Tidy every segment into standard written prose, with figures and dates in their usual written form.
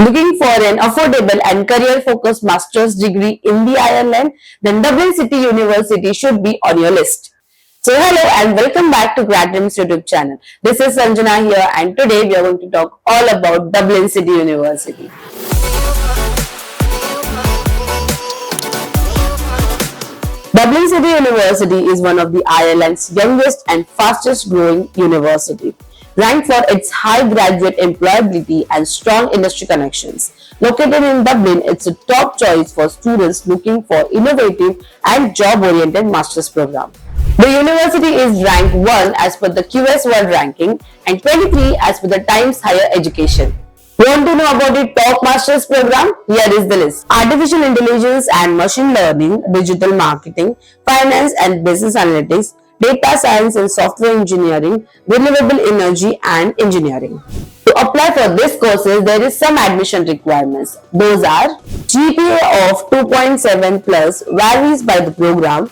Looking for an affordable and career-focused master's degree in the Ireland? Then Dublin City University should be on your list. So hello and welcome back to GradDreams YouTube channel. This is Sanjana here and today we are going to talk all about Dublin City University. Dublin City University is one of the Ireland's youngest and fastest growing university. Ranked for its high graduate employability and strong industry connections. Located in Dublin, it's a top choice for students looking for innovative and job-oriented master's program. The university is ranked 1 as per the QS World Ranking and 23 as per the Times Higher Education. Want to know about the top master's program? Here is the list. Artificial Intelligence and Machine Learning, Digital Marketing, Finance and Business Analytics, Data Science and Software Engineering, Renewable Energy and Engineering. To apply for these courses, there is some admission requirements. Those are GPA of 2.7 plus varies by the program.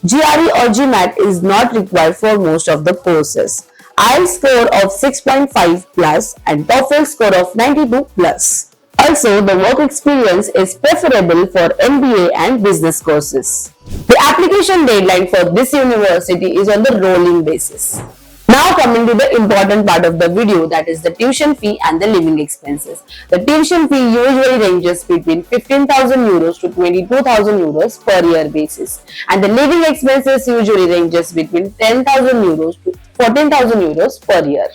GRE or GMAT is not required for most of the courses. IELTS score of 6.5 plus and TOEFL score of 92 plus. Also, the work experience is preferable for MBA and business courses. The application deadline for this university is on the rolling basis. Now coming to the important part of the video, that is the tuition fee and the living expenses. The tuition fee usually ranges between 15,000 euros to 22,000 euros per year basis, and the living expenses usually ranges between 10,000 euros to 14,000 euros per year.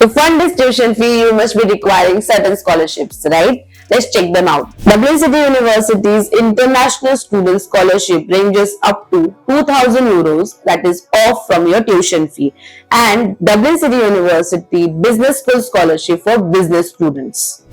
To fund this tuition fee, you must be requiring certain scholarships, right? Let's check them out. Dublin City University's International Student Scholarship ranges up to 2,000 euros, that is off from your tuition fee, and Dublin City University Business School Scholarship for business students.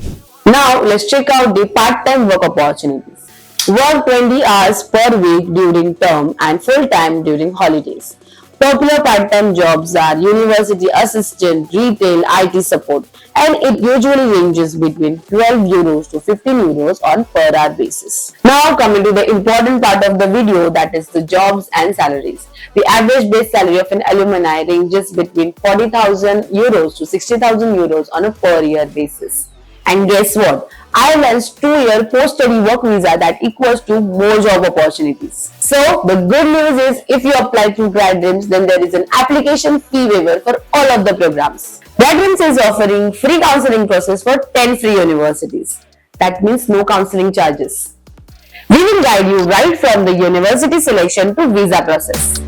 Now let's check out the part-time work opportunities. Work 20 hours per week during term and full-time during holidays. Popular part-time jobs are university assistant, retail, IT support, and it usually ranges between 12 euros to 15 euros on per hour basis. Now coming to the important part of the video, that is the jobs and salaries. The average base salary of an alumni ranges between 40,000 euros to 60,000 euros on a per year basis. And guess what? Ireland's 2-year post-study work visa that equals to more job opportunities. So the good news is if you apply through GradDreams, then there is an application fee waiver for all of the programs. GradDreams is offering free counseling process for 10 free universities. That means no counseling charges. We will guide you right from the university selection to visa process.